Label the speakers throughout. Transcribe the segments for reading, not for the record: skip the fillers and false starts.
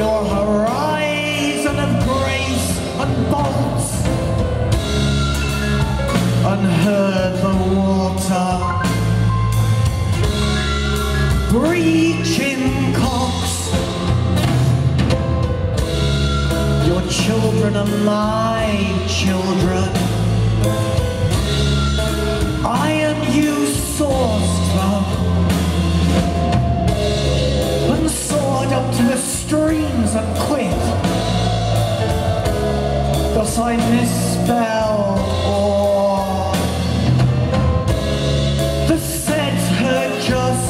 Speaker 1: your horizon of grace and bolts, unheard the water, breaching cocks. Your children are my children. Iron you sourced from, and soared up to the streams and quit. Thus I misspell or the sets heard just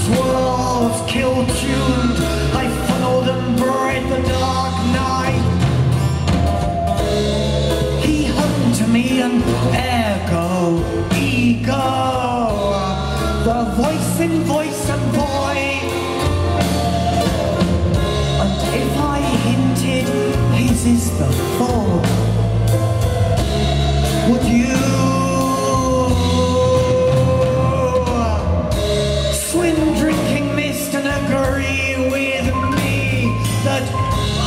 Speaker 1: swirls kill-tuned. I funneled and bred the dark night. He hung to me and ergo, ego, the voice in voice and void. And if I hinted his is the fault, would you swim drinking mist and agree with me that,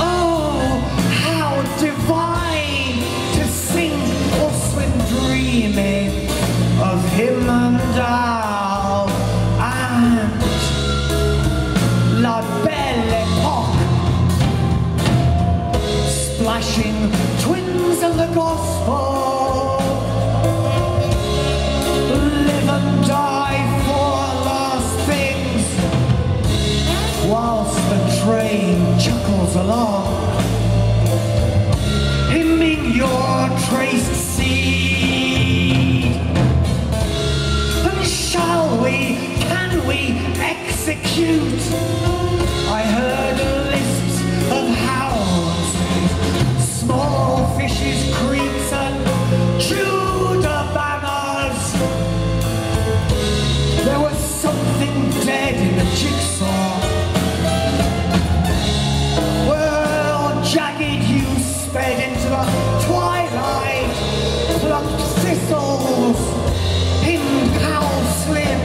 Speaker 1: oh, how divine to sing or swim dreaming of him and Al and La Belle Epoque, splashing twins of the gospel, live and die for last things, whilst the train chuckles along, hymning your traced seed. And shall we, can we execute? I heard lists of howls, small fishes, creeks, and Judah banners. There was something dead in the jigsaw. Well, jagged you sped into the twilight, plucked thistles in cowslip,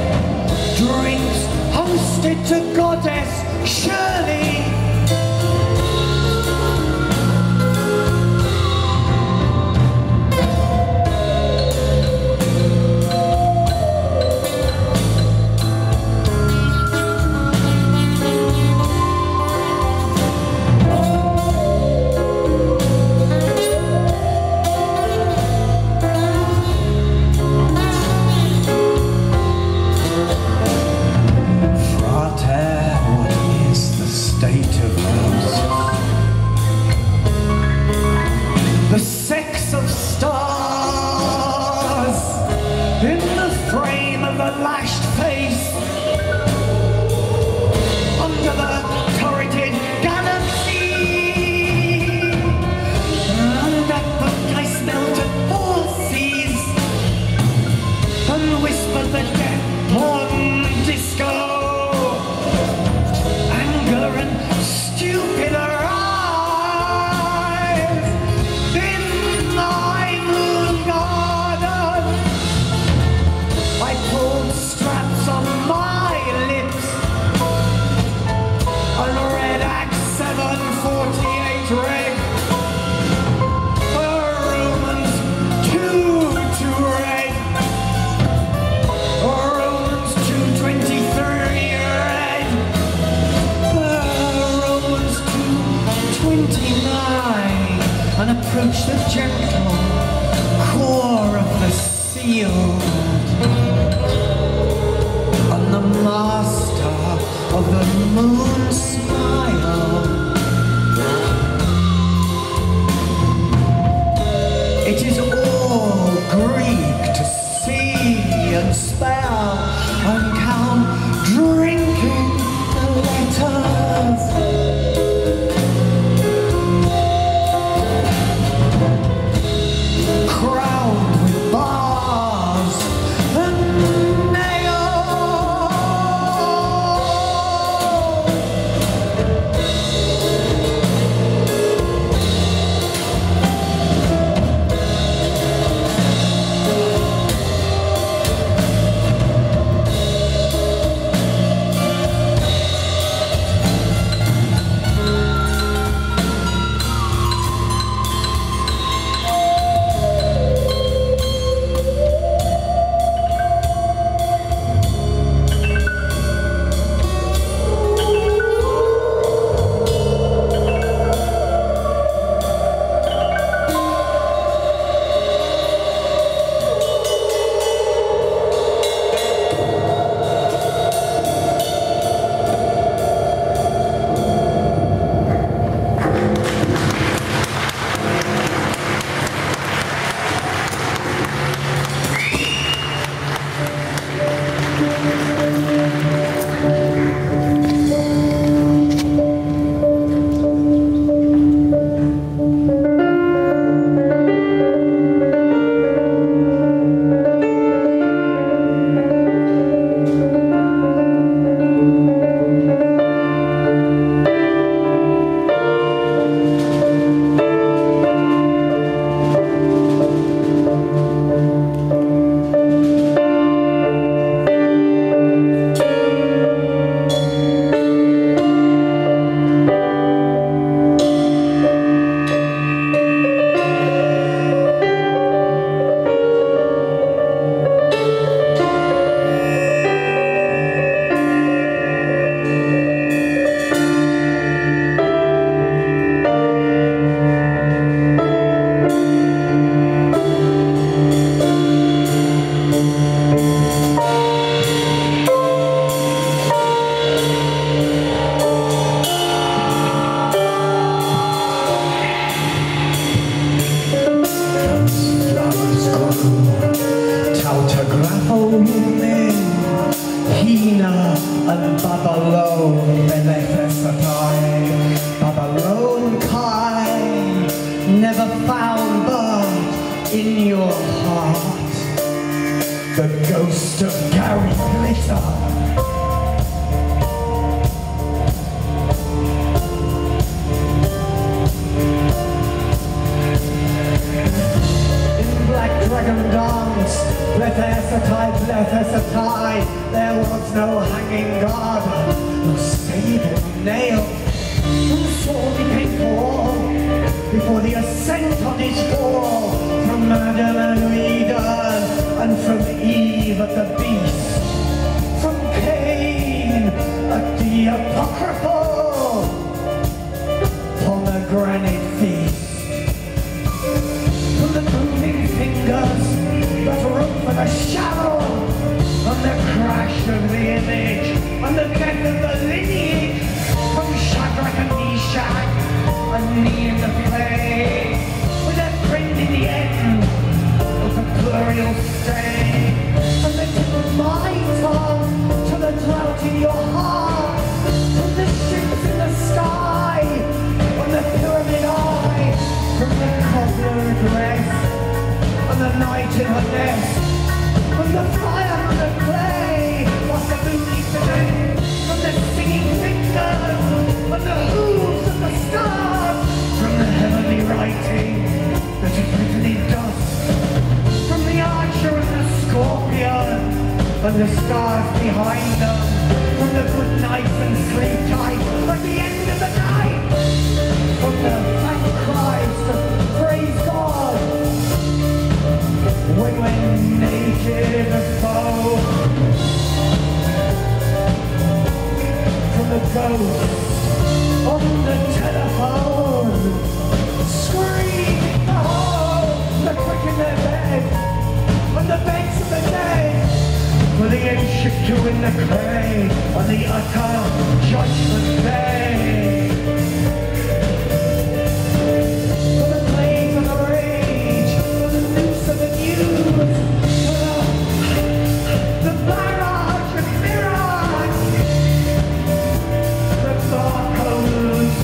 Speaker 1: drinks hosted to goddess Shirley. The sex of stars in the frame of the lashed face, under the turreted galaxy, and at the I smelled horses and whispered the death on disco, anger and stupid and approach the gentle core of the seal, and the master of the moon smile. It is all Greek to see and spell and count, drinking the letters. Crowned with bars and nails, in your heart, the ghost of Gary Glitter. Dragon dance, blethessetai, there was no hanging garden, no stable nail. From sword he came forth, before the ascent on his wall, from Adam and Eden, and from Eve at the beast, from Cain at the apocryphal pomegranate feast. From the moving fingers that rope for the shadow, and the crash of the image, and the death of the lineage, from Shadrach and Meshach, and me in the play, with a friend in the end of the plurial stain, and the tip of my tongue to the drought in your heart, from the ships in the sky, on the pyramid eye, from the cobbler dress, and the night in her nest, from the fire and the clay, what's the booty today, from the singing fingers, and the hooves of the stars, from the heavenly writing that is written in dust, from the archer and the scorpion, and the stars behind them, from the good night and sleep tight, at the end of the night, from the thank cries to praise God, when we're naked as foe, from the ghost on the telephone, screaming the hole, the quick in their bed, and the beds of the dead, for the ancient two in the clay, and the utter judgment day. For the plague and the rage, for the news of the news, for the barrage and mirage, the dark holes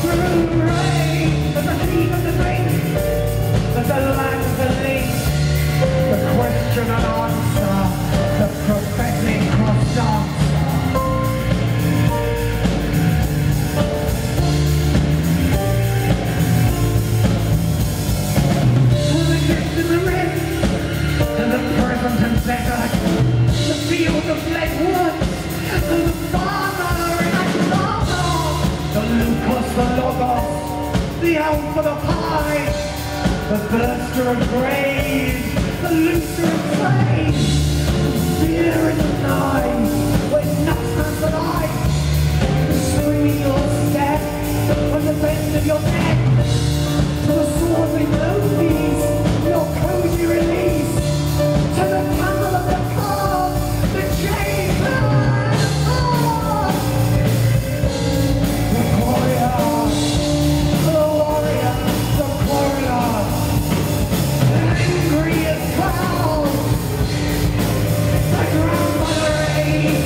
Speaker 1: through rain, and the thief and the drink, and the land and the link, the question and answer, the prophetic cross dance. The field of lead woods, the farmer in a farmer, the Lucas, the Logos, the elm for the pie, the burster of graves, the looser of flames, the fear in the night, when nuts has the light, the swing in your step, and the bend of your neck, to the sword with no peace, your cozy release, to the candle of the car, the chamber, the warrior, the warrior, angry as clouds, the grandmother rain.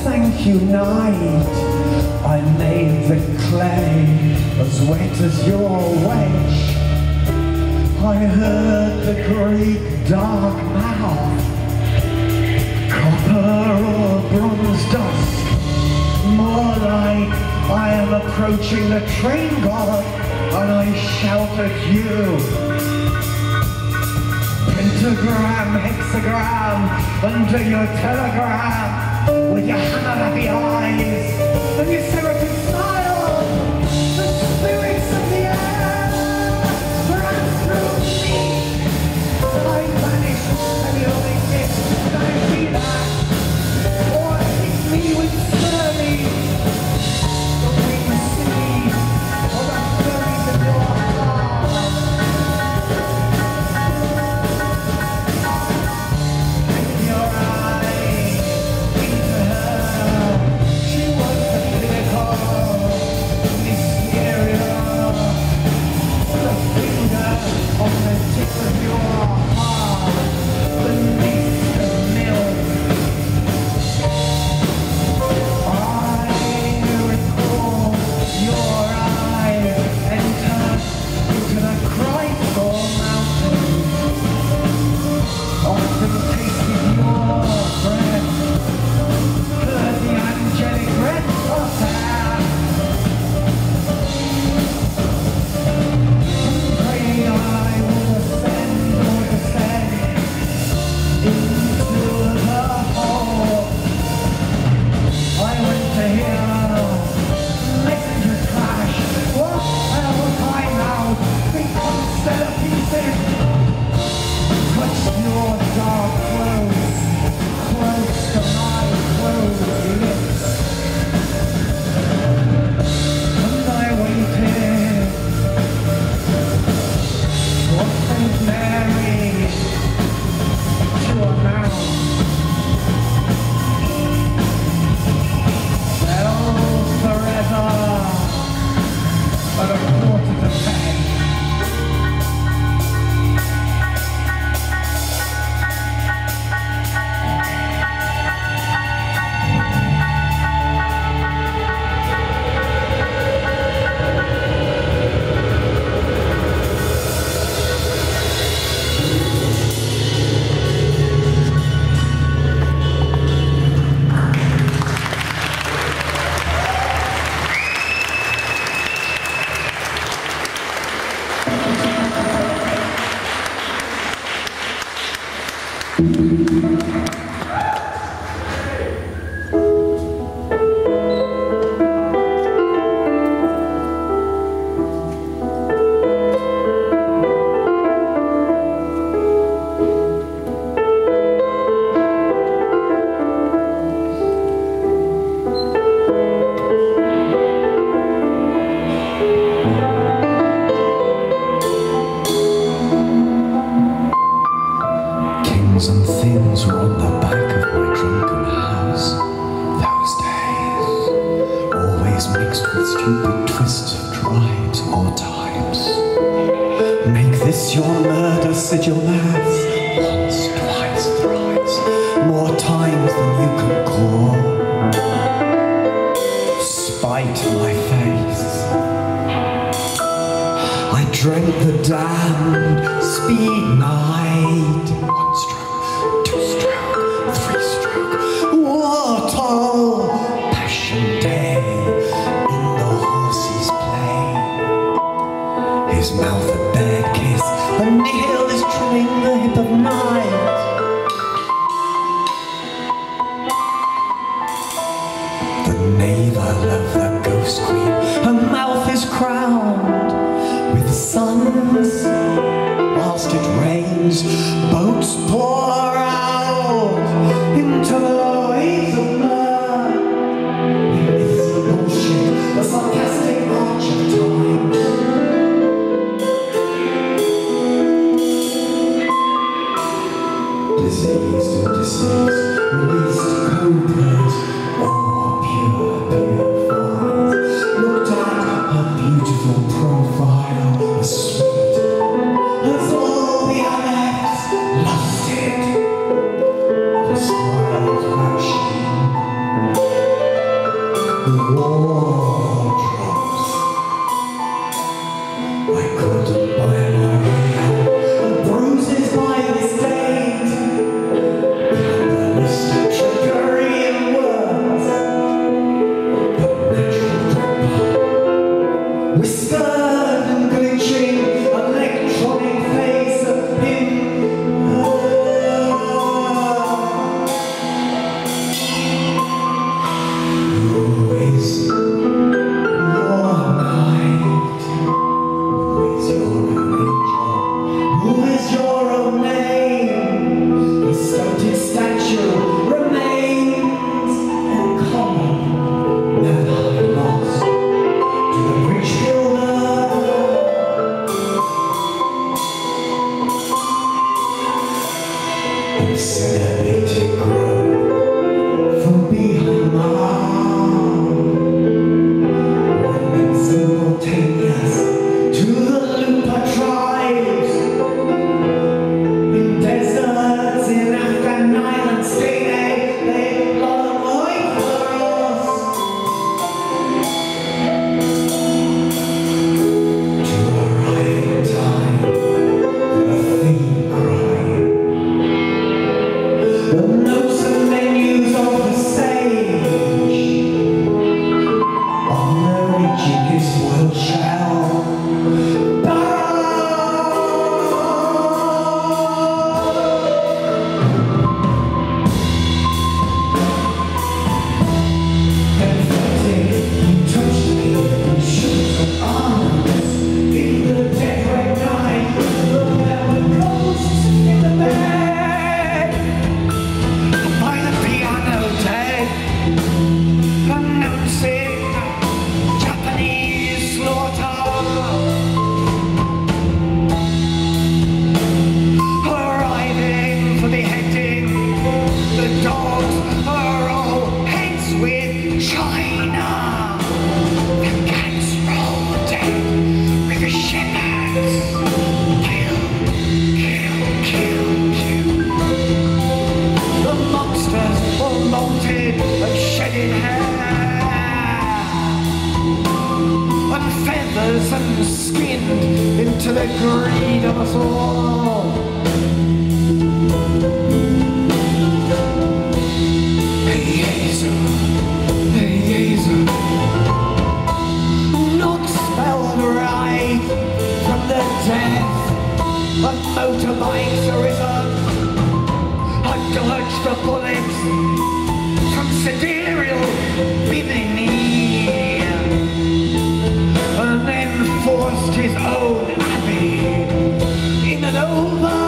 Speaker 1: Thank you, night. I made the clay as wet as your wedge. I heard the great dark mouth, copper or bronze dust. More like I am approaching the train god, and I shout at you. Pentagram, hexagram, under your telegram, with your hammer-happy eyes, and your seraphim smile, the spirits of the air ran through me. I vanished, and you only did, can I see that? Or hit me with scurvy, the winged sea, or the furries of your heart. In your eyes,
Speaker 2: 1,000 things were on the back of my drunken house. Those days, always mixed with stupid twists of tribes or types. Make this your murder sigil, lads. Once, twice, thrice, more times than you can call. Spite my face. I drank the damned speed night. 1 stroke, 2 stroke, 3 stroke. What all passion day in the horse's play. His mouth a bare kiss, the nail is trimming the hip of night. The navel of the ghost queen, her mouth is crowned with suns. Whilst it rains, boats pour out into the waves of mud. It's the bullshit, the sarcastic march of time. Diseased and deceased, released cobras, or pure fires. Looked at her beautiful profile, a sweet as all the adepts lusted. The smiles flashing, the wardrobes. I couldn't buy my way out, and bruises by this date. Cannibalistic trickery and words, but natural dripper, whispered and glitching, electronic face of him. Who is your knight? Who is your angel? Who is your own name? The stunted statue remains and common, never lost to the bridge builder. Incinerated grove from behind my one simultaneous to the Lupa tribes. In deserts, in Afghan islands, they love oikos. To arrive in time, the theme crying. The notes and menus of the sage on the reaching his spoiled shell. Emphatic, he touched me, he shook her arms. In the dead red night, there were ghosts in the bed. By the piano dead, announcing Japanese slaughter. Arriving for beheading, the dogs are all heads with China. The cats roll dead with the shepherds. Kill, kill, kill, kill. The monsters all molted and shedding hair, and feathers and skinned into the greed of us all. Hey Jesu, not spelled right from the death of motorbikes arisen. I dodged the bullets from sidereal Bimini, and then forced his own abbey in and over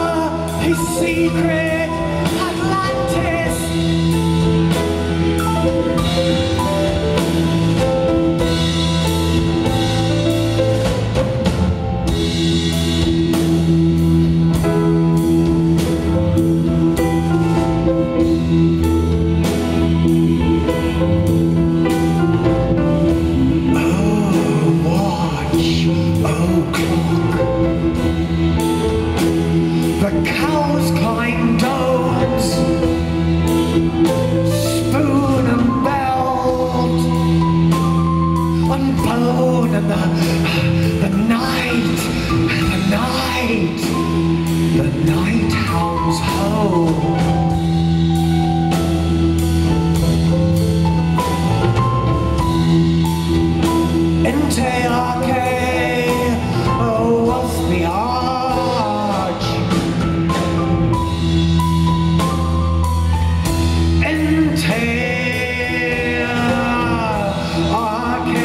Speaker 2: his secret Atlantis. and the night hounds home. Inte arche was the arch. Inte arche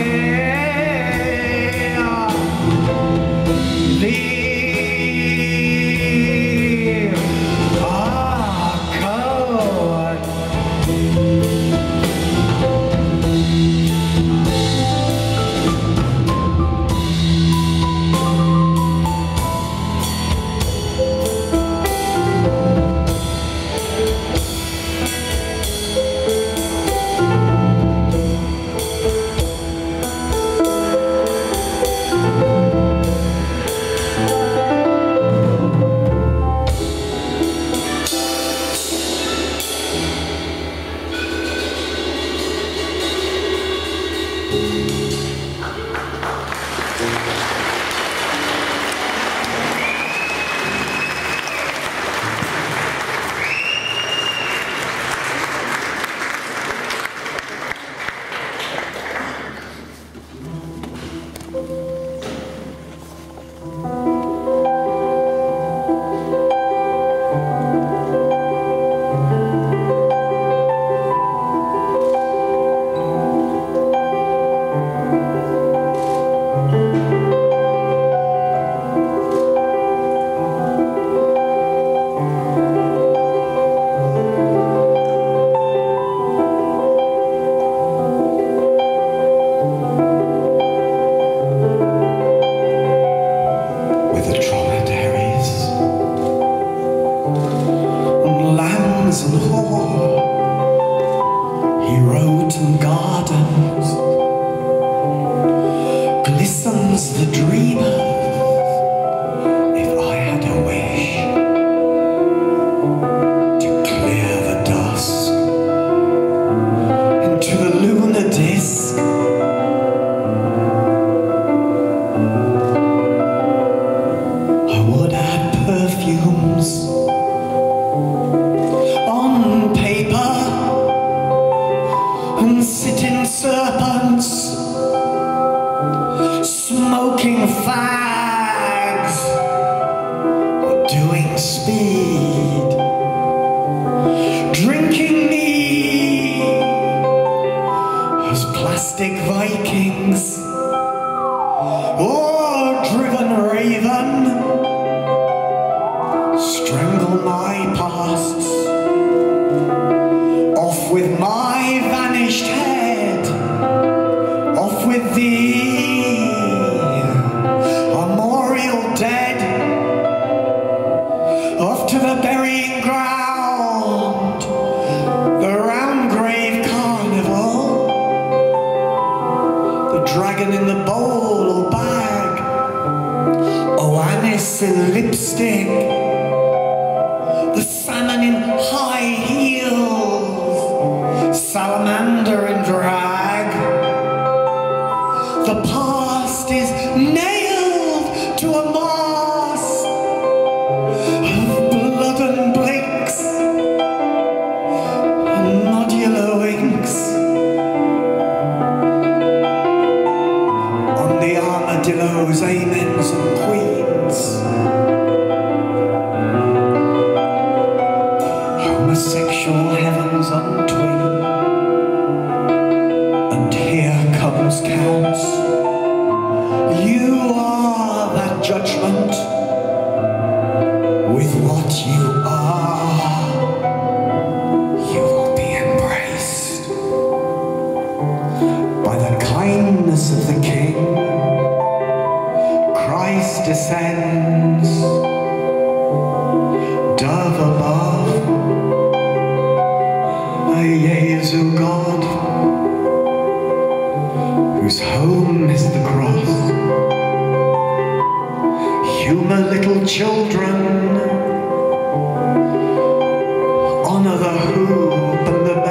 Speaker 2: the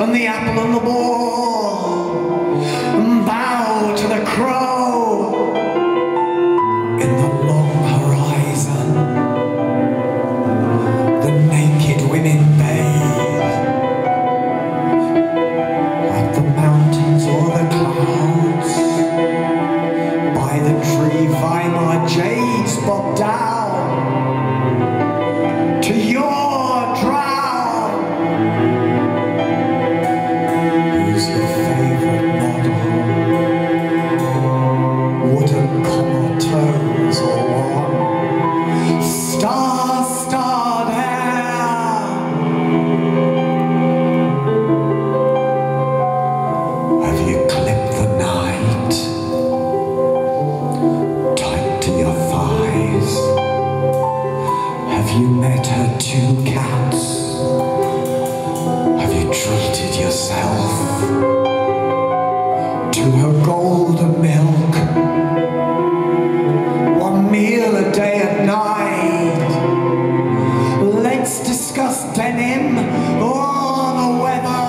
Speaker 2: and the apple and the ball, bow starred hair. Have you clipped the night tight to your thighs? Have you met her 2 cats? Have you treated yourself to her golden milk? 1 meal a day at night. Let's discuss denim or the weather.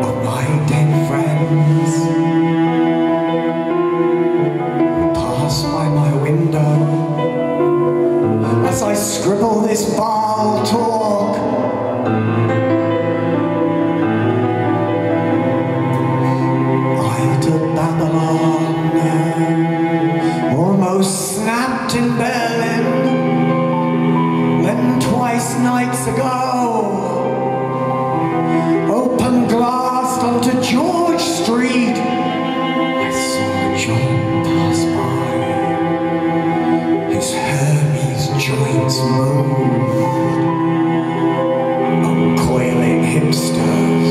Speaker 2: Of my dead friends who pass by my window as I scribble this vile talk. Idle Babylon almost snapped in Berlin. Then twice nights ago, open glassed onto George Street, I saw John pass by. His Hermes joints moved, uncoiling hipsters.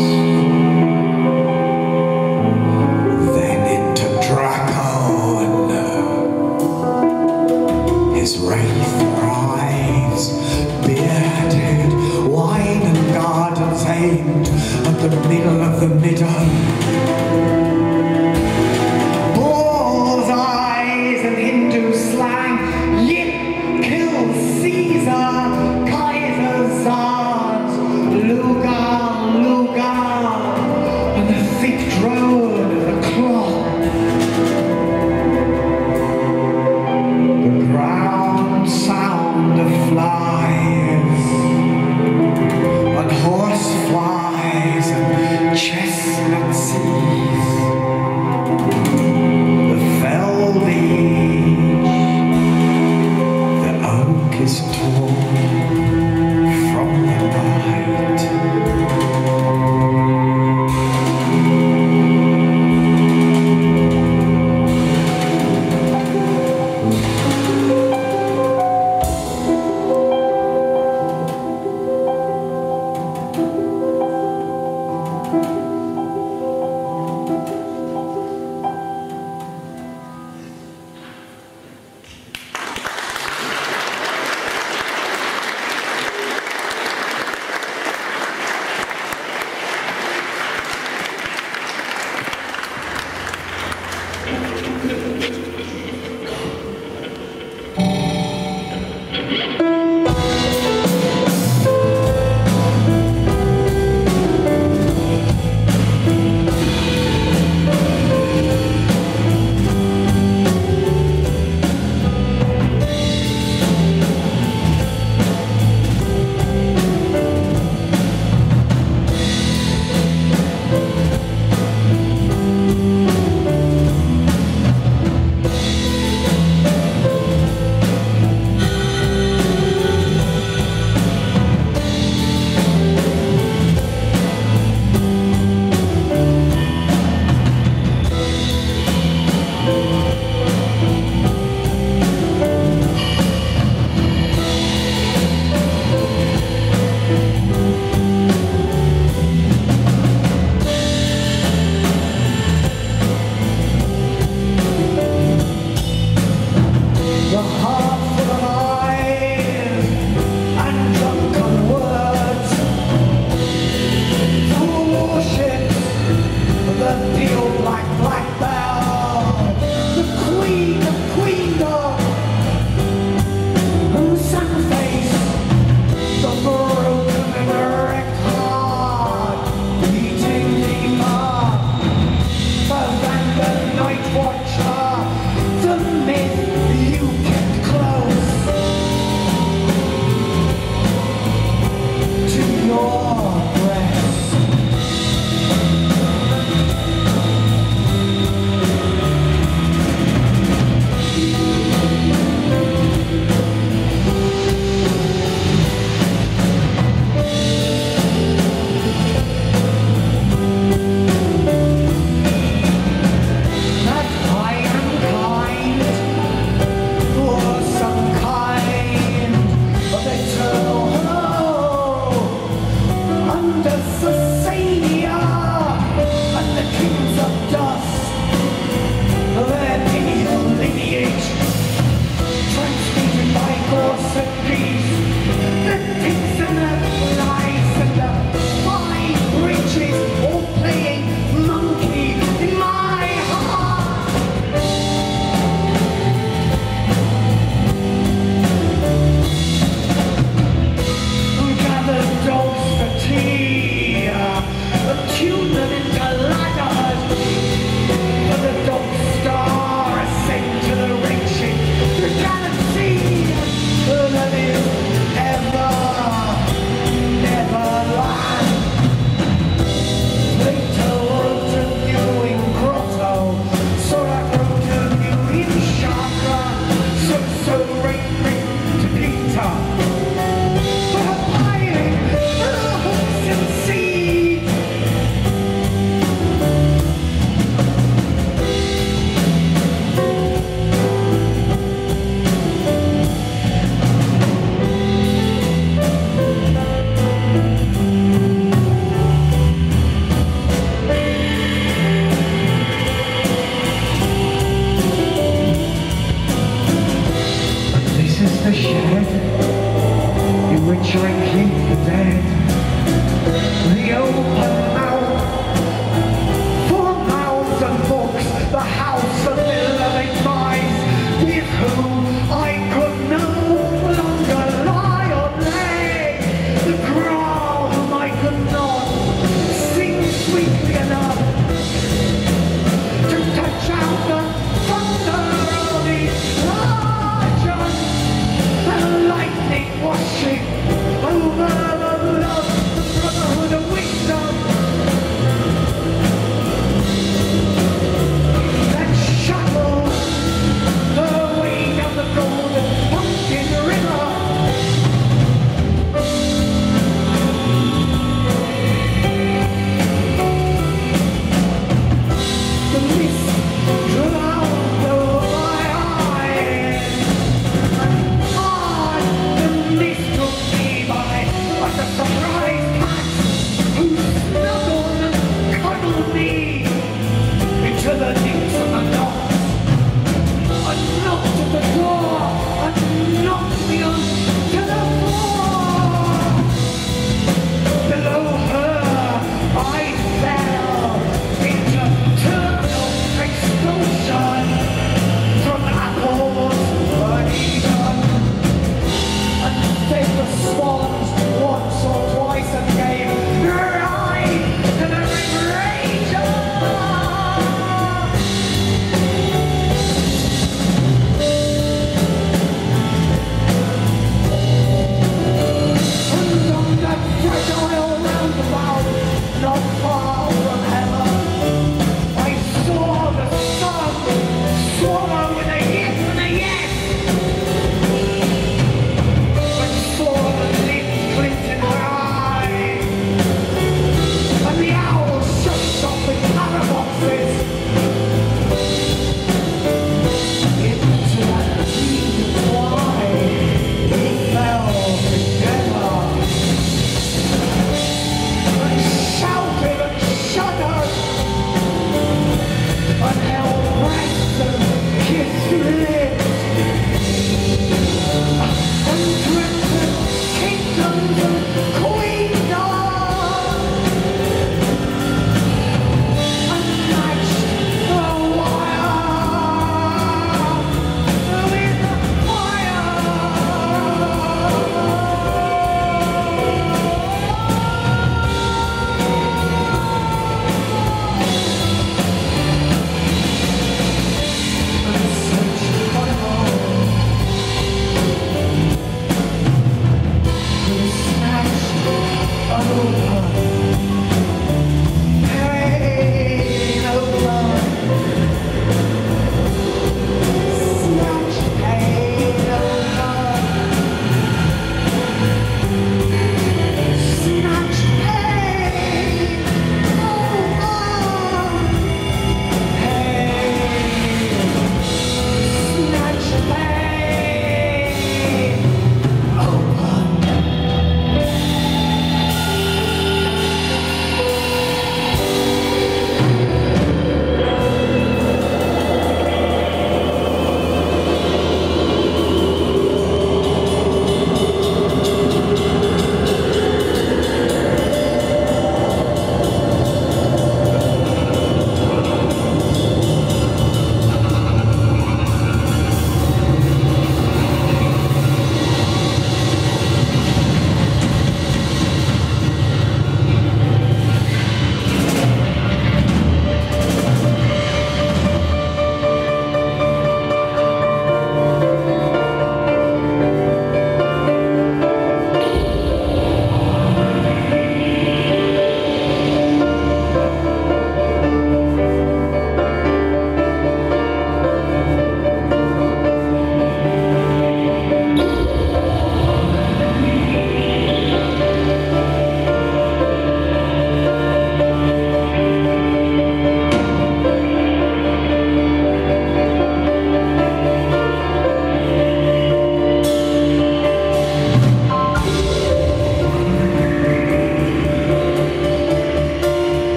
Speaker 2: Then into Draco and his wraith arrives, bearded, wine and gardens aimed at the middle of the meadow. Bull's eyes and Hindu slang, Yip kills Caesar, Kaiser Zard, Lugan, Lugan, and the thick drone of the clock. The ground sound of flies and horse flies and chestnut seas. The fell leaf, the oak is torn from the night.
Speaker 1: the shed in which I keep the dead. The open mouth, full of mouths and books, the house of living minds, with whom I could no longer lie or lay. The ground whom I could not sing sweetly enough to touch out the thunder of the argent and lightning washing over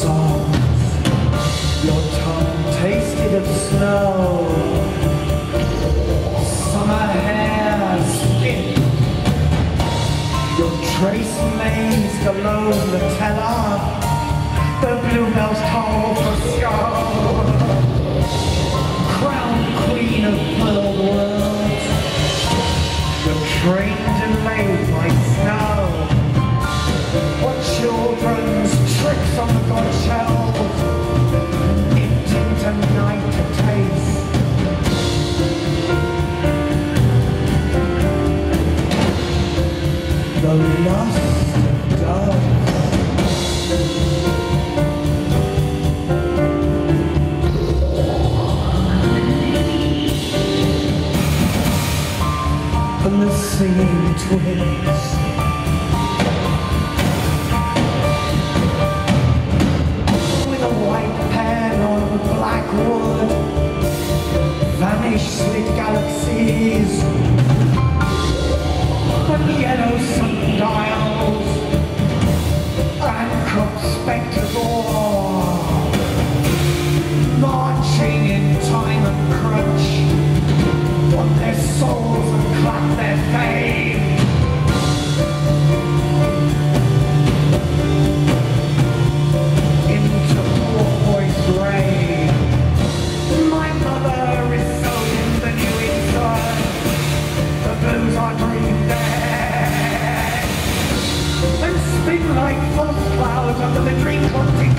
Speaker 2: songs. Your tongue tasted of snow. Summer hair skin. Your trace mazed alone the teller. The bluebells toll for skull. Crown queen of furled worlds. Your train delayed by snow. What children's tricks on the god shelves. Empty tonight to taste. The lust dove. And the singing twins. With a white pen on black wood, vanished slit galaxies, and yellow sundials, and crooked spectres all, marching in time and crunch. On their souls and clap their fame. Into porpoise rain. My mother is sewed in the new inside. The blues are dreamed dead. And spin like false clouds under the dream-haunted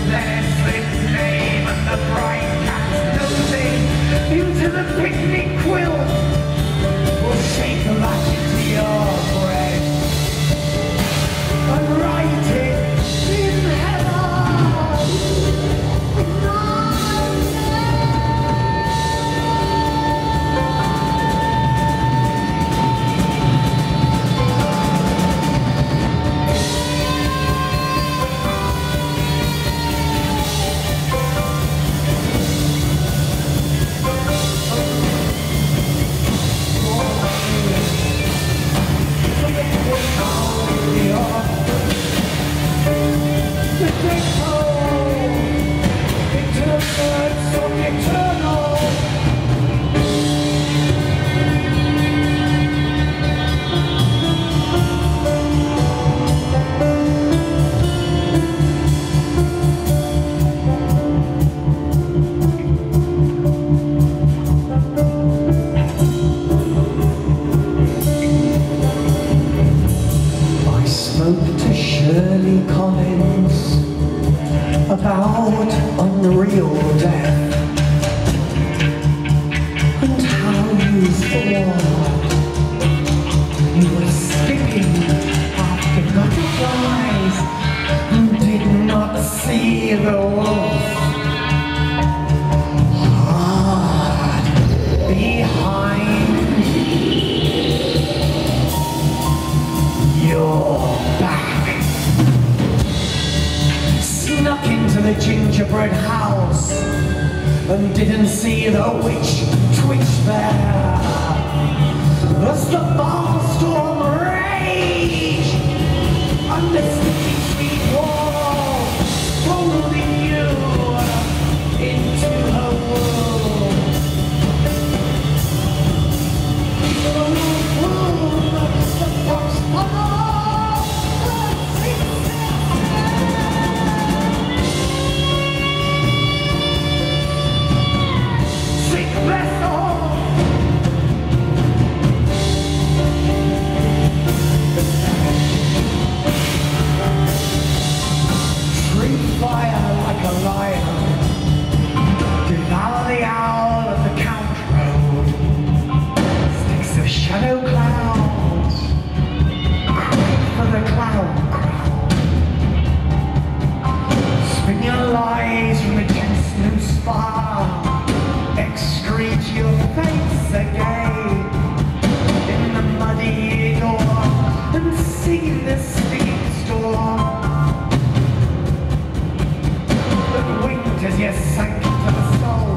Speaker 1: Dennis's name and the bright cat's nosing into the picnic quilt. We'll shake that into your bread and write it in heaven. About unreal death and how you thought you were skipping after butterflies and did not see the wolf hard behind your back. Snuck into the gingerbread house and didn't see the witch twitch there as the barnstorm raged on the sticky sweet wall, folding you into her world. The fox fire like a lion, devour the owl of the count road, sticks of shadow clouds, crave for the clown crowd, spin your lies from a tense new spar, excrete your face again in the muddy door and sing the stinging storm. As you sank into the soul,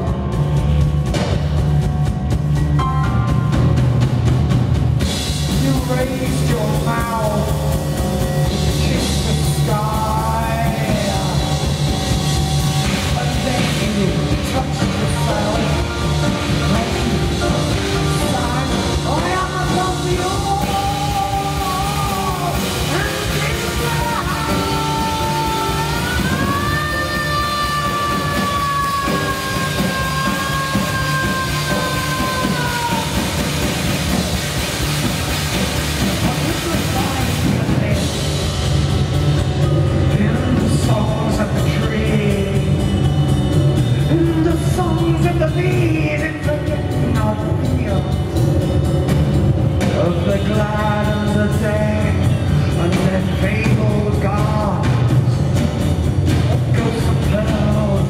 Speaker 1: you raised your mouth, kissed the sky, and then you touched yourself. Sang, I am above the all, and in the songs of the bees in forgetting of the fields, of the glad and the dead, and their fabled gardens, of ghosts of pearls,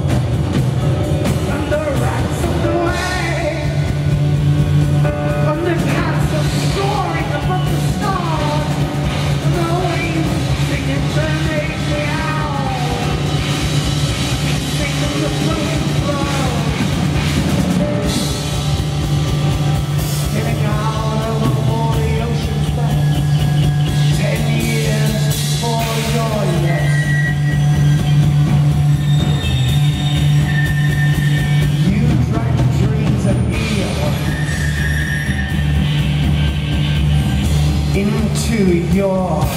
Speaker 1: and the rats of the way, and the cats are soaring above the stars, and the waves singing serenade the owl, singing the flowing flow. Getting out over all the ocean's best, 10 years before your yes. You drank dreams of eons into your heart.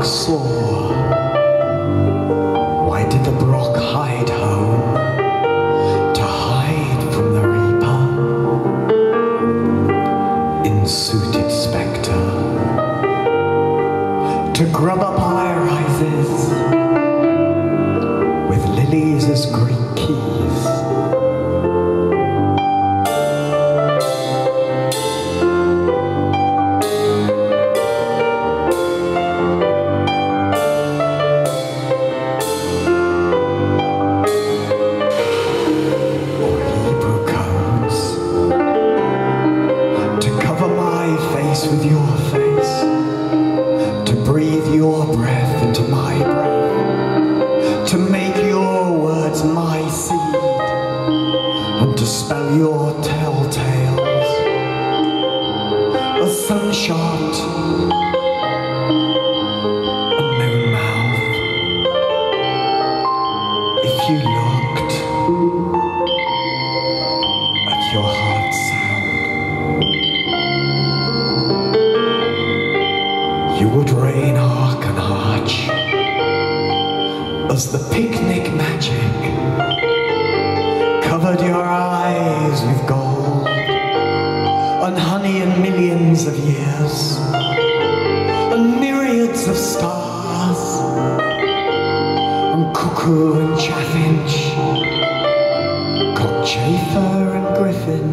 Speaker 2: dark saw. Why did the Brock hide home? To hide from the Reaper. In-suited spectre. To grub up high-rises. With lilies as Greek keys. With your face, to breathe your breath into my breath, to make your words my seed, and to spell your telltales. A sunshot, a moon mouth. If you looked at your heart sound, you would rain arc and arch as the picnic magic covered your eyes with gold and honey and millions of years and myriads of stars and cuckoo and chaffinch, cockchafer and griffin.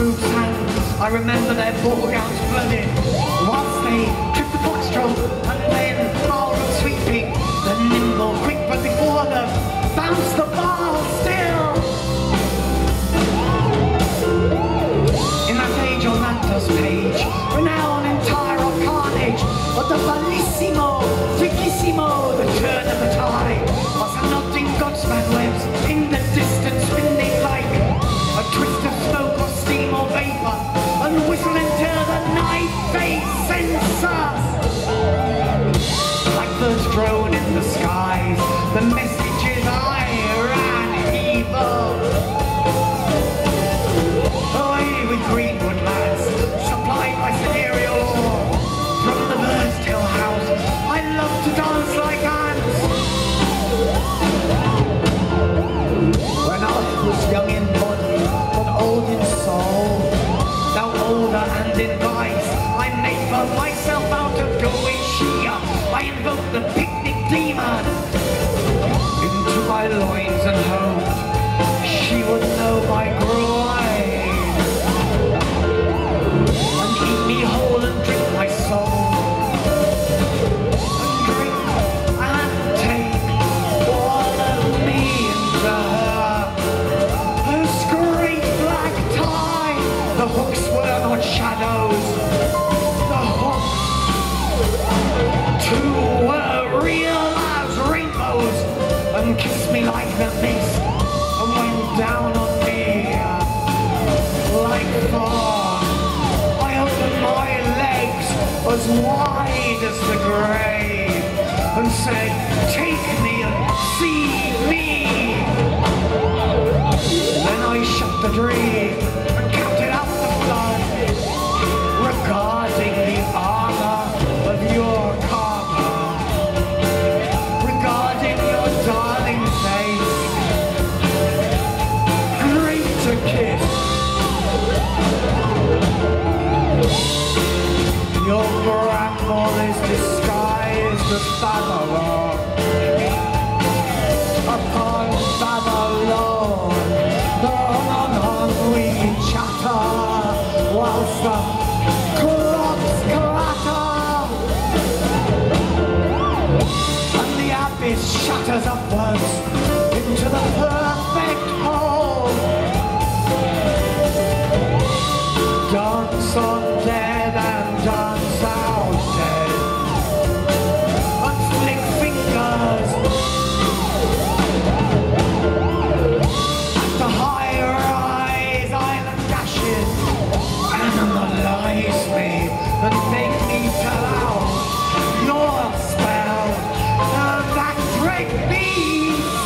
Speaker 2: group's hands. I remember their ball gowns flooded, whilst they tripped the foxtrot, and then ballroom sweeping, the nimble, quick, but before them, bounced the ball still. In that age on Nando's page, renowned entire of carnage, but the bellissimo, fighissimo, the turn of the tide, was a nodding godspan webs in the distance spinning like a twist of smoke or steam or vapor, and whistling till the night fades censors. Blackbirds drone in the skies, the messages I ran evil. Away with Greenwood lads, supplied by sidereal ore. From the Birds Hill house, I love to dance like ants. When I was young in body, but old in soul, now older and in vice, I made for myself out of going sheer. I invoked the picnic demon into my loins and hoped she would know my groin and eat me whole and drink my soul, and drink and take all of me into her straight black tie. The hooks were not shadows, the hooks too were real as rainbows, and kissed me like the mist, and went down on me like thorn. I opened my legs as wide as the grave, and said, take me and see me. Then I shut the dream and counted out the flood, regarding the armor of your karma, regarding your darling face, great to kiss. Your bramble is disguised as Babylon. Upon Babylon, on we chatter, whilst the clocks clatter, and the abyss shatters upwards into the perfect whole. Dance on dead and dance out dead, and flick fingers at the high-rise island dashes, animalize me and make me tell out your spell, and that dread beast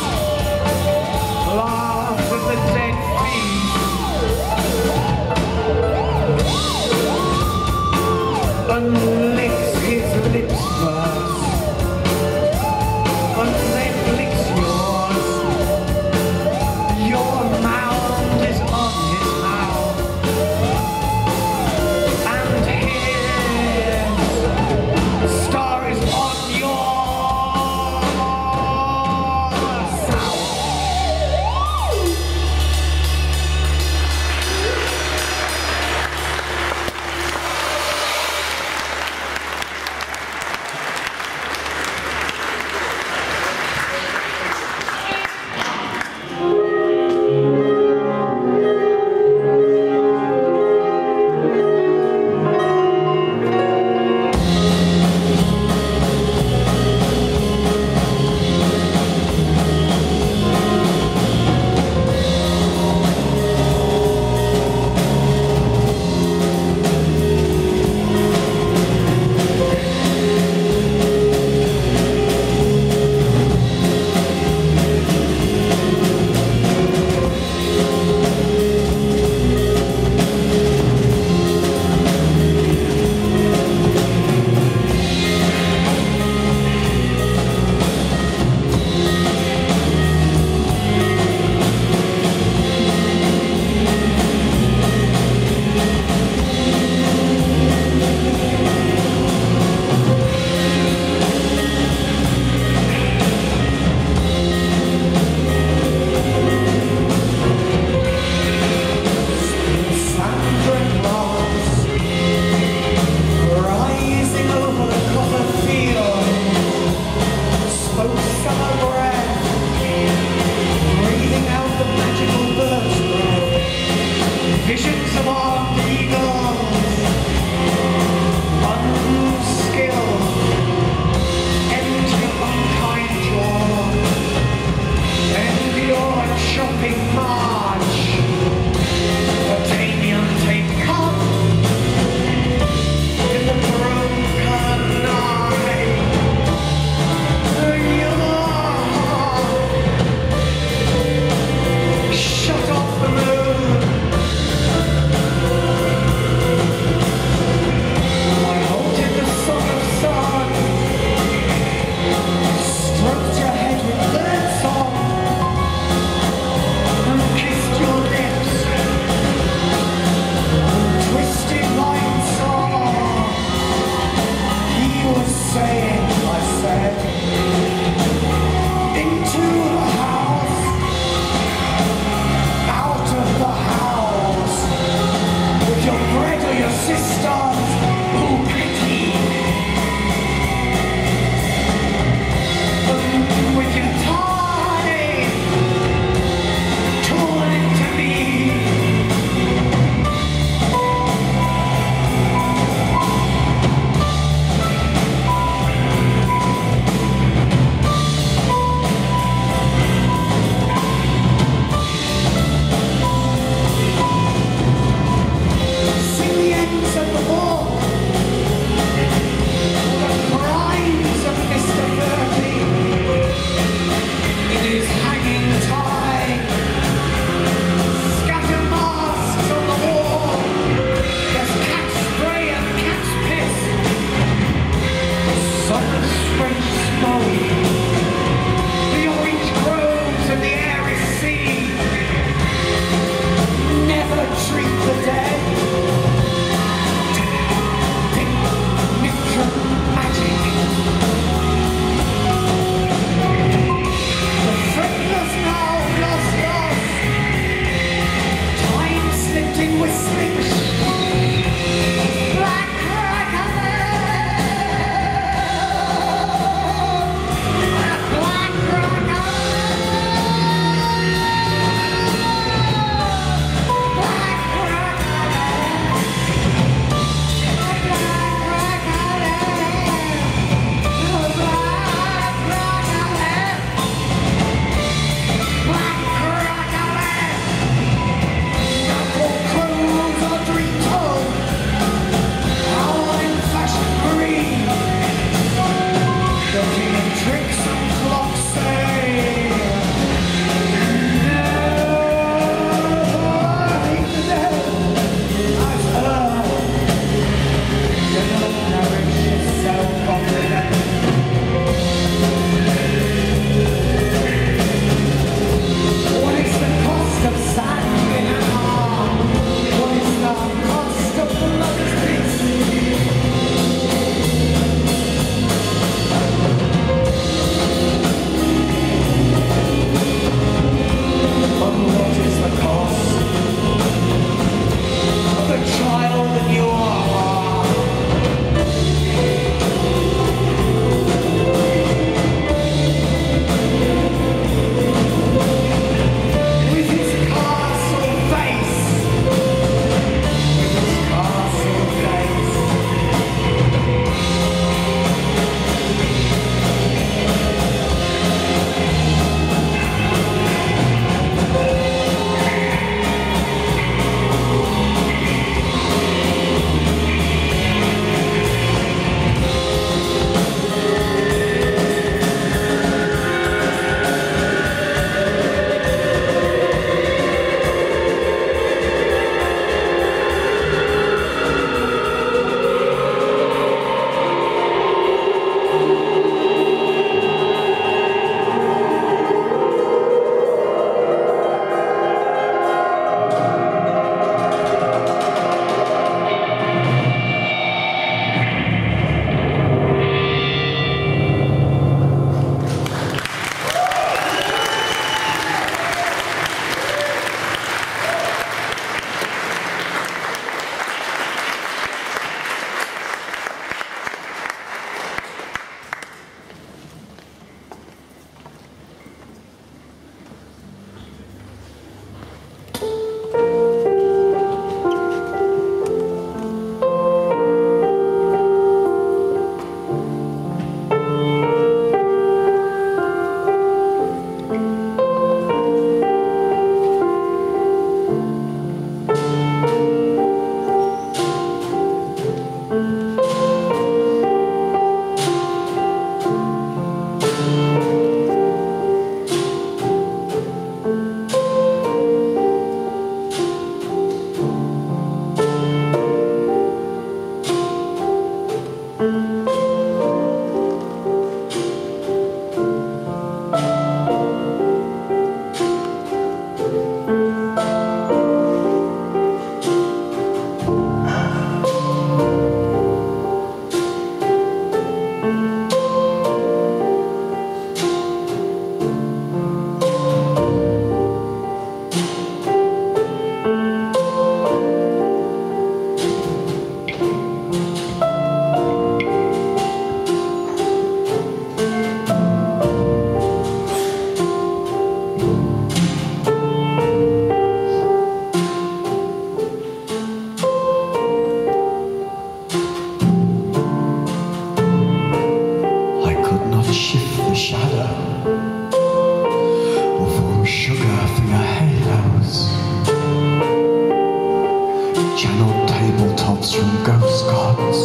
Speaker 2: channeled tabletops from ghost gods,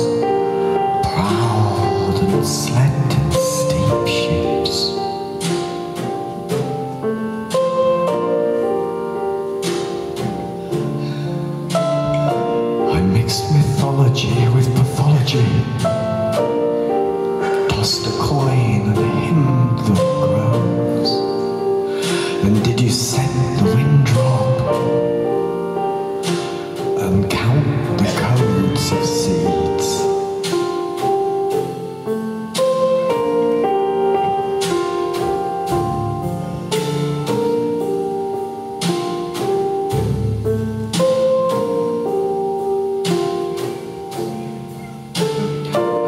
Speaker 2: proud and slept in steep ships. I mixed mythology with pathology, tossed a coin and hymned the groves. And did you send the wind drop and count the codes of seeds?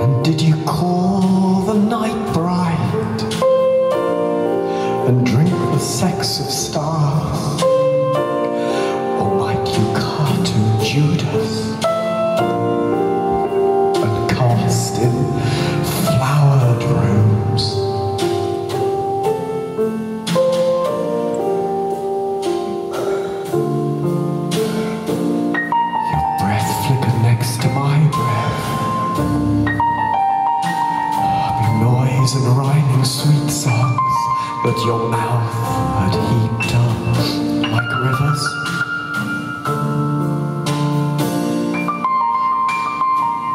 Speaker 2: And did you call the night bride and drink the sex of stars? Or might you cartoon Judas and cast in flowered rooms? Your breath flickered next to my breath. Noise and rhyming sweet songs that your mouth had heaped up like rivers.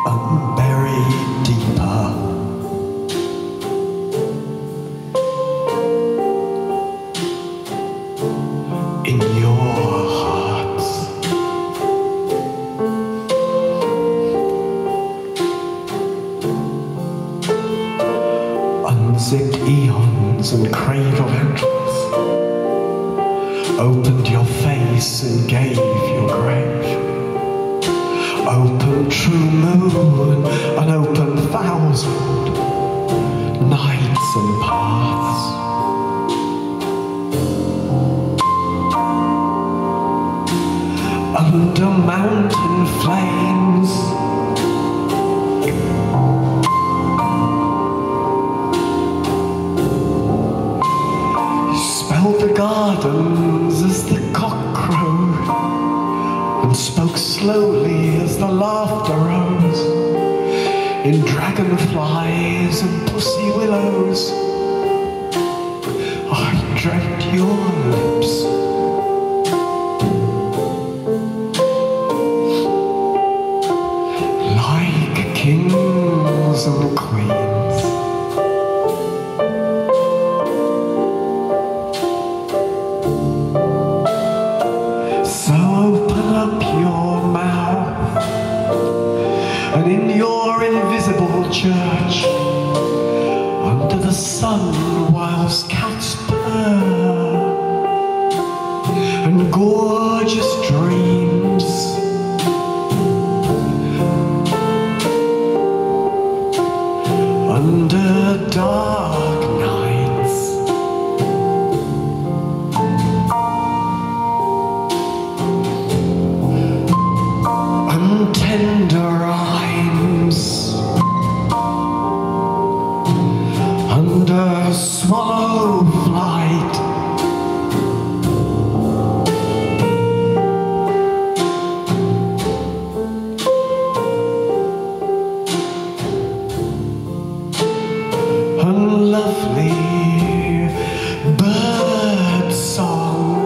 Speaker 2: Unburied deeper. In your hearts. Unzipped eons and cradle entrance, opened your face and gave your grave. Open true moon, an open thousand nights and paths. Under mountain flames, the gardens as the cock crowed, and spoke slowly as the laughter rose, in dragonflies and pussy willows. I dreamt your lips, like kings and queens. In your invisible church, under the sun, whilst cats purr, and gorgeous dreams, under dark nights, and tender under swallow flight, and lovely bird song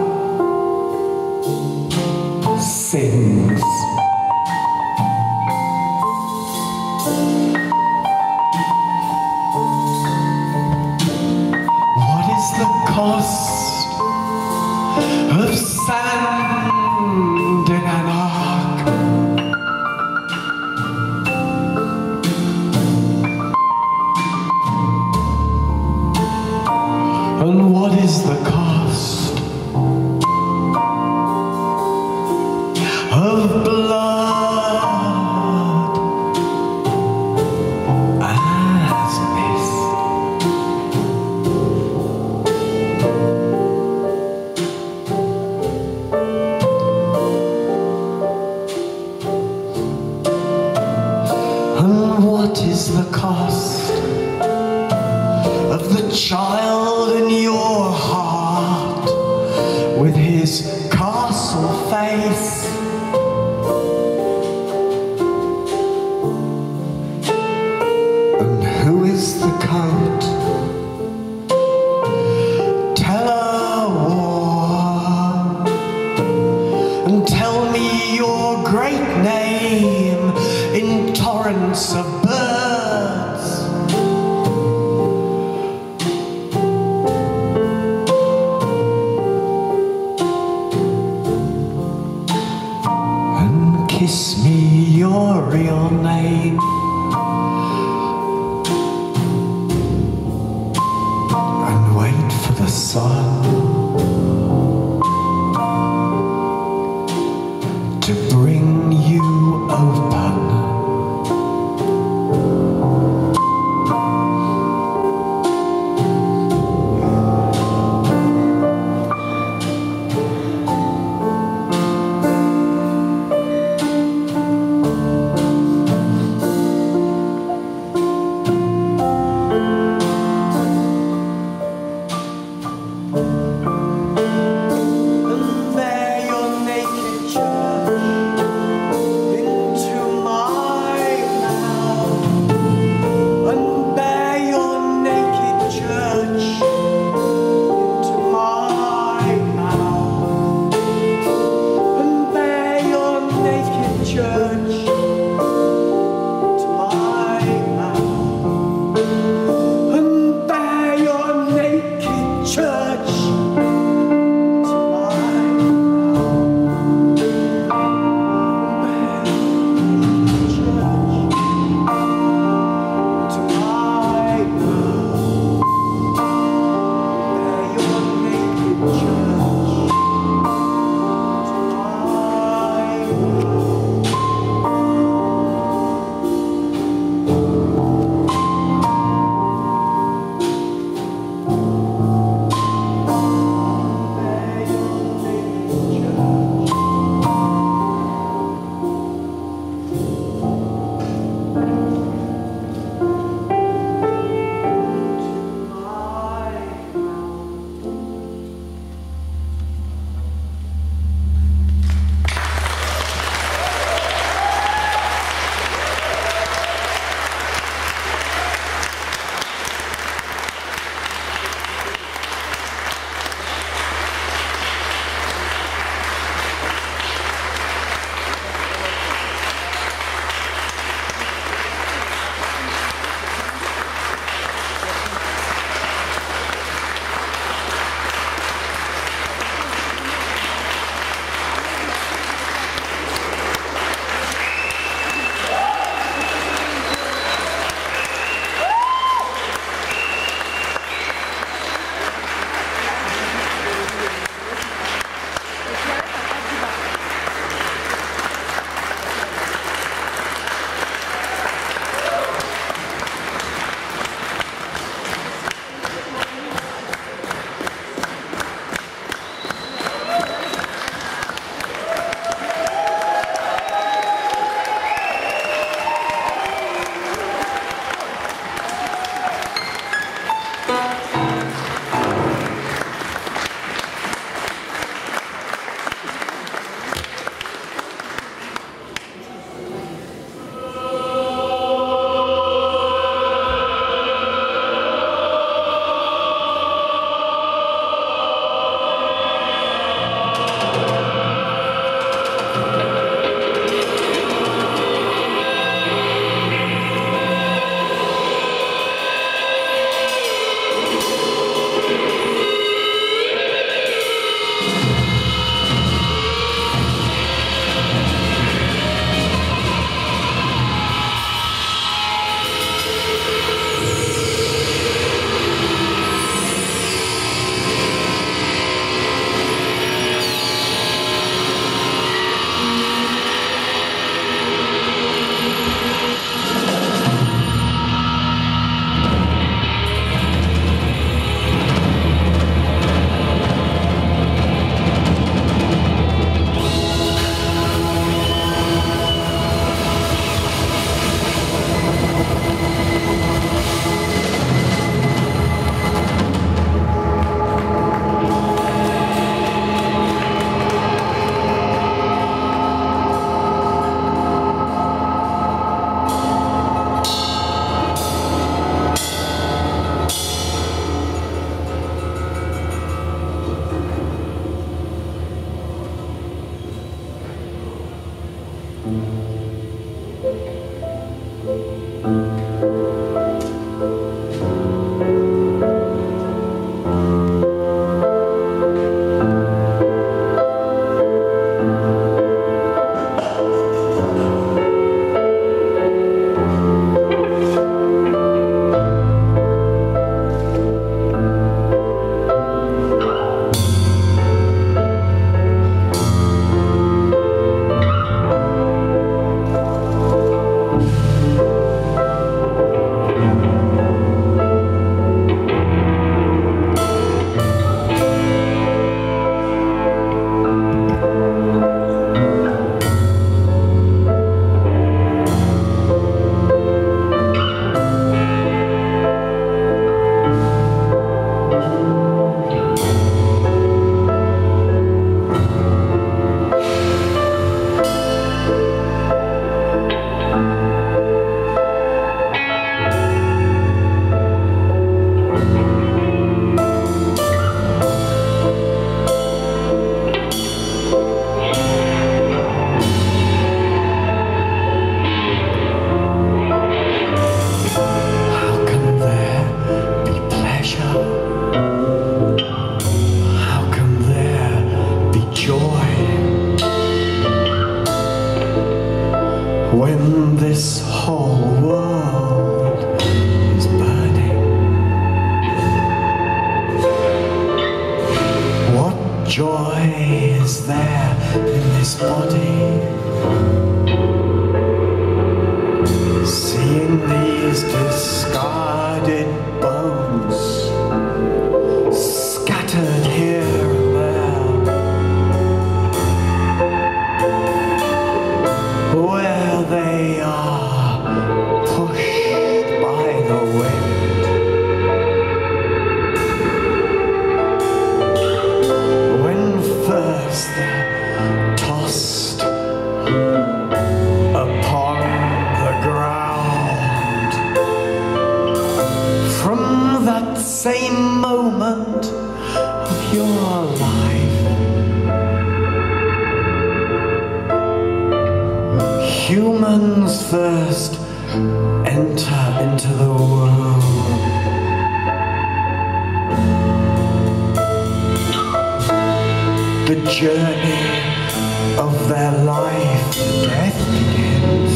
Speaker 2: sings. Cost of sand in an ark, and what is the cost of blood as mist? What is the cost of the child in your heart? joy is there in this body. Seeing these discarded bones scattered here and there, where they are pushed by the wind. When first they're tossed upon the ground, from that same moment of your life, humans first enter into the womb. The journey of their life, death begins.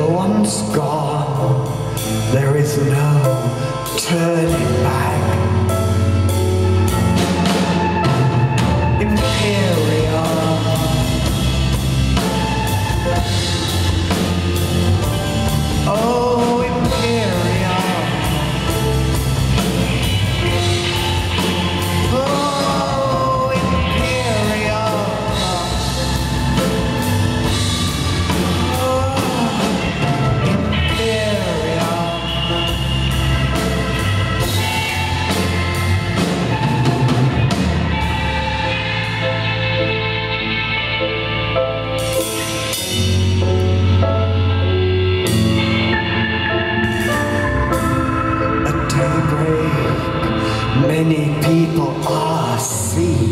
Speaker 2: Once gone, there is no turning back. Imperium. Oh, Imperium. Oh, Imperium. Many people are seen.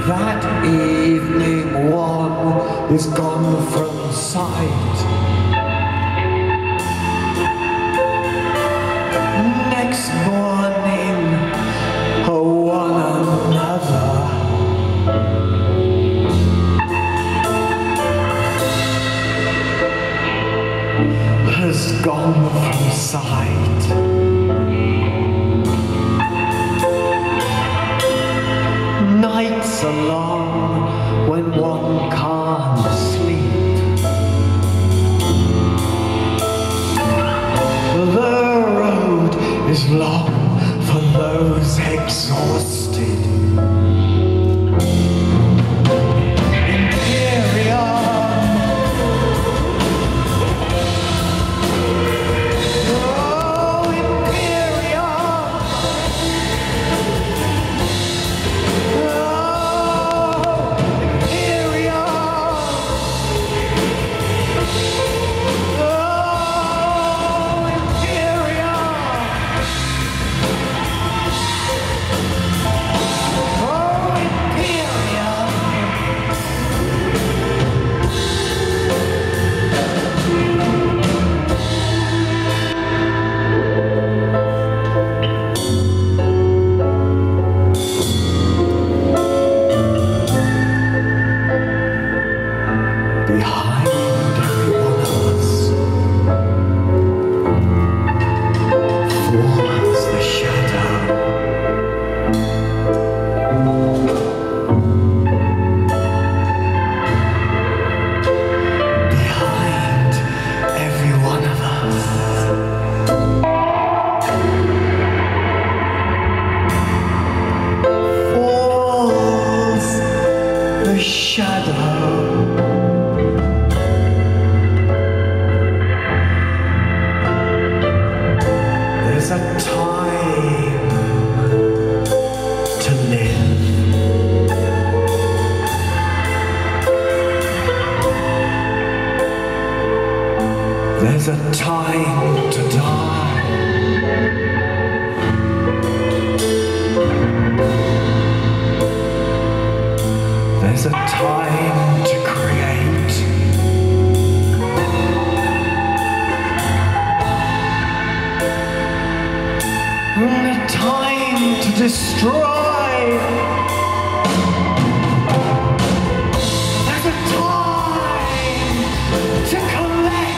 Speaker 2: That evening one is gone from sight. Next morning, one another has gone from sight. Nights are long when one can't sleep. The road is long for those exhausted. There's a time to die. There's a time to create. And a time to destroy. There's a time to collect.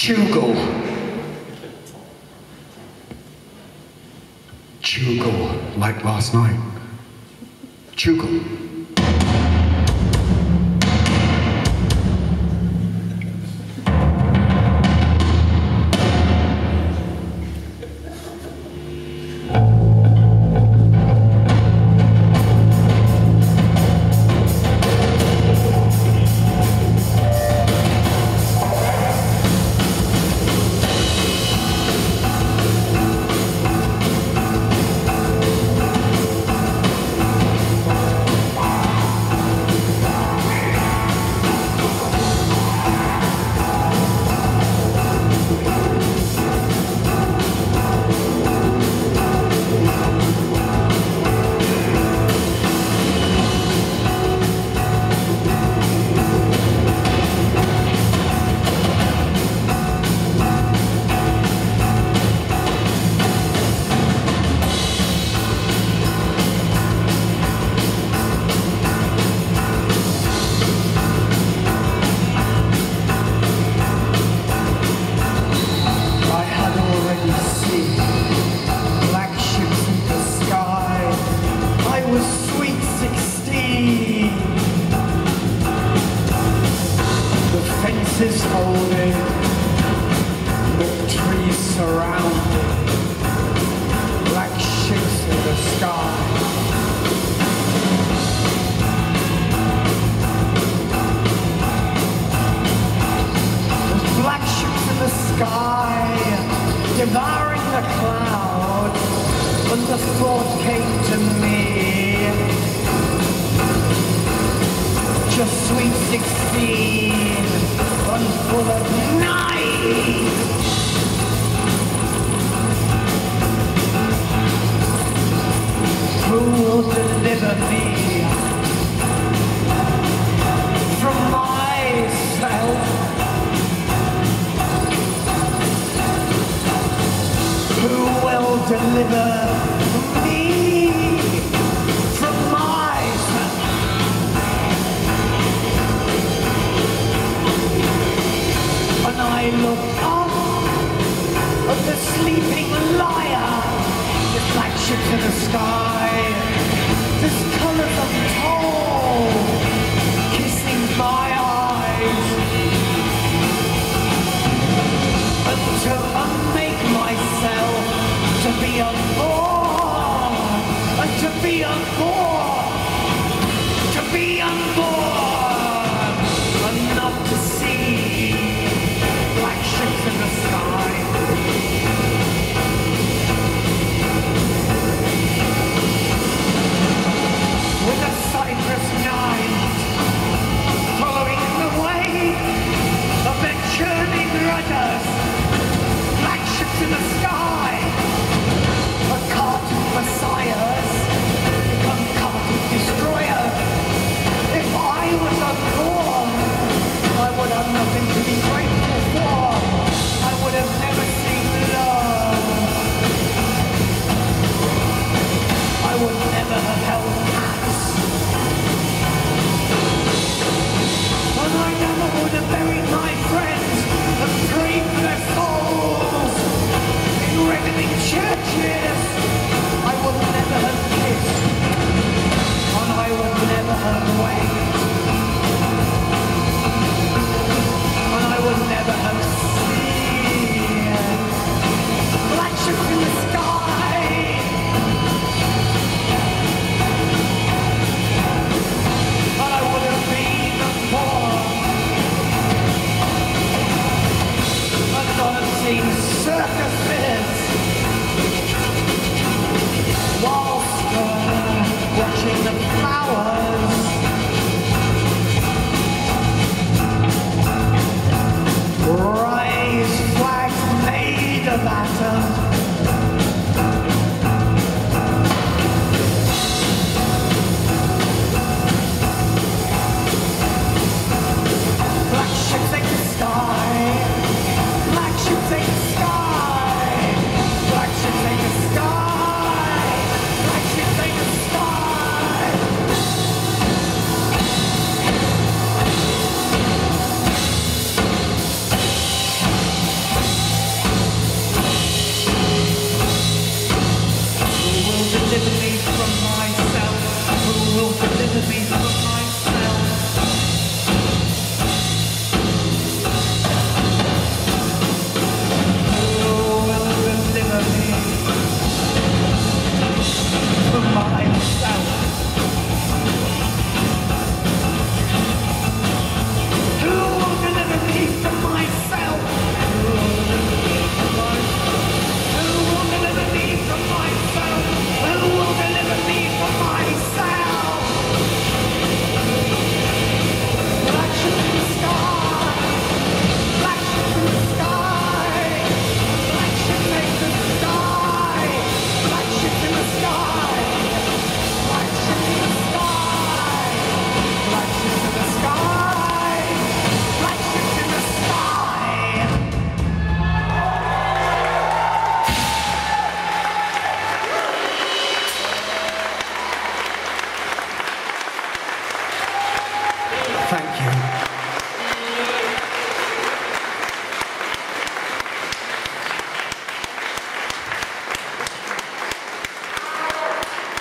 Speaker 2: Jugal. Jugal, like last night. Jugal.
Speaker 1: Messiahs become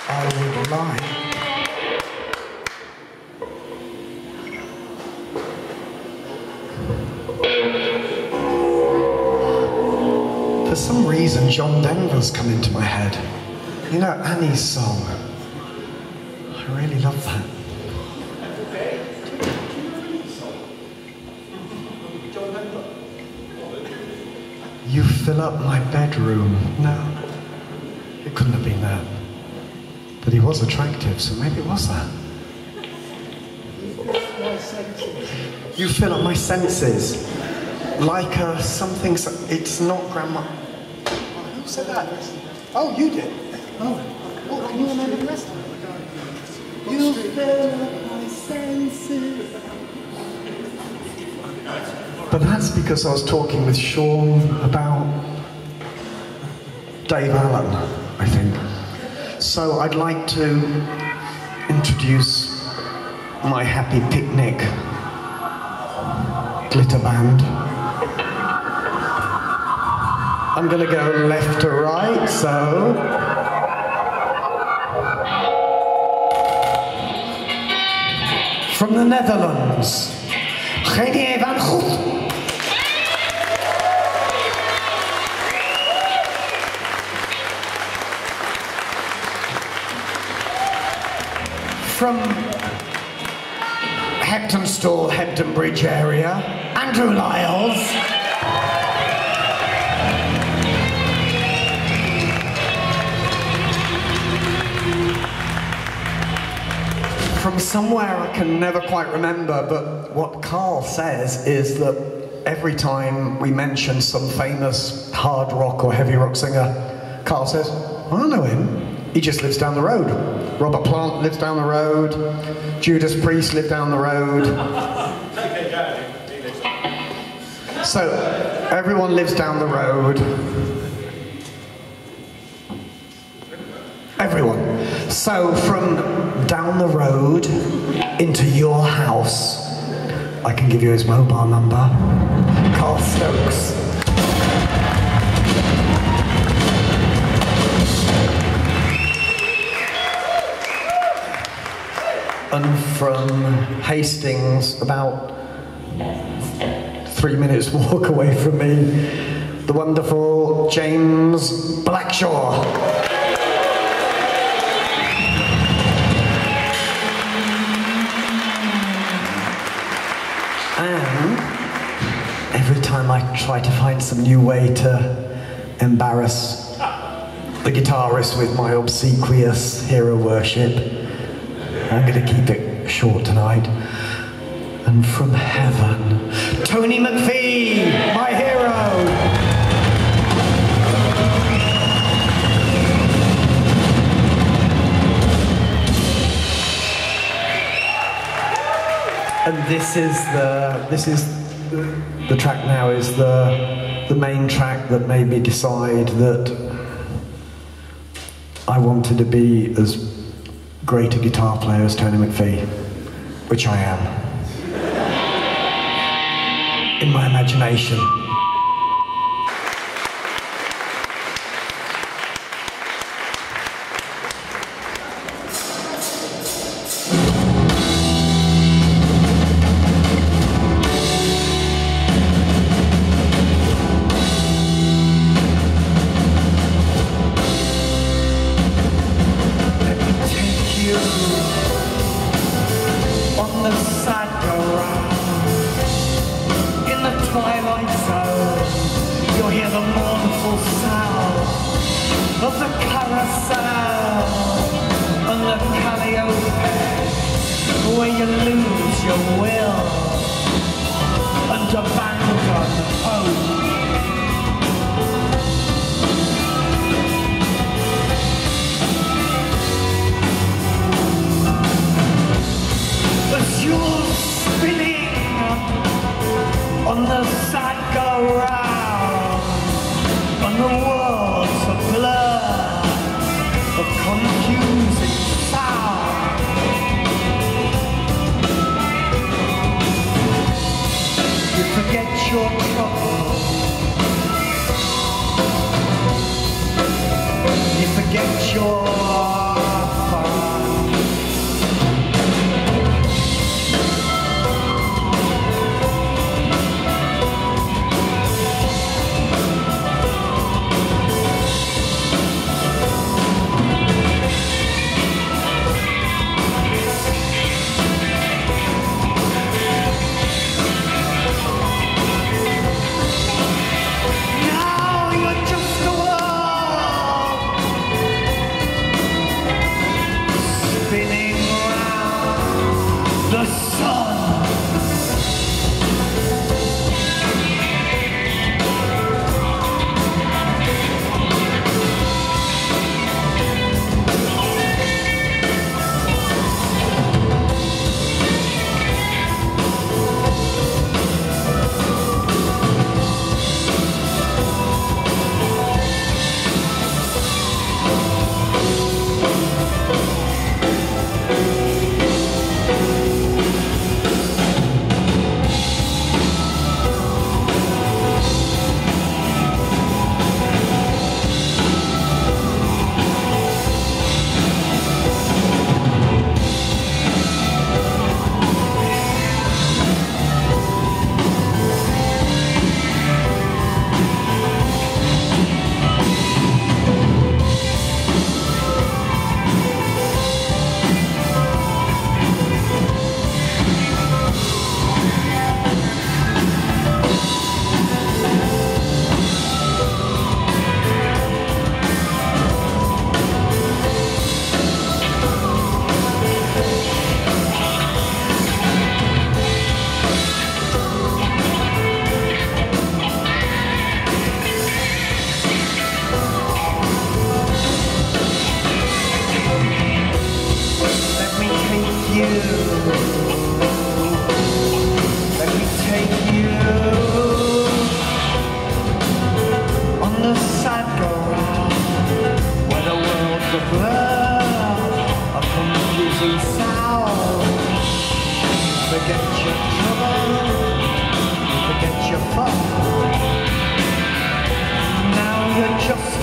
Speaker 2: I would like for some reason John Denver's come into my head. You know, Annie's song. I really love that. You fill up my bedroom. No, it couldn't have been that. But he was attractive, so maybe it was that. You fill up my senses. Like something, it's not grandma. Oh, who said that? Oh, you did. Oh, can you remember the rest of it? You fill up my senses. But that's because I was talking with Sean about Dave Allen, I think. So I'd like to introduce my Happy Picnic glitter band. I'm going to go left to right, so... From the Netherlands, Reinier van Houdt. From Heptonstall, Hebden Bridge area, Andrew Liles. From somewhere I can never quite remember, but what Carl says is that every time we mention some famous hard rock or heavy rock singer, Carl says, I know him. He just lives down the road. Robert Plant lives down the road. Judas Priest lived down the road. So everyone lives down the road. Everyone. So from down the road into your house, I can give you his mobile number. Carl Stokes. And from Hastings, about 3 minutes walk away from me, the wonderful James Blackshaw. And every time I try to find some new way to embarrass the guitarist with my obsequious hero worship, I'm going to keep it short tonight. And from heaven, Tony McPhee, my hero. And this is the track now is the main track that made me decide that I wanted to be as great a guitar player as Tony McPhee, which I am. In my imagination.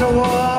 Speaker 1: to war.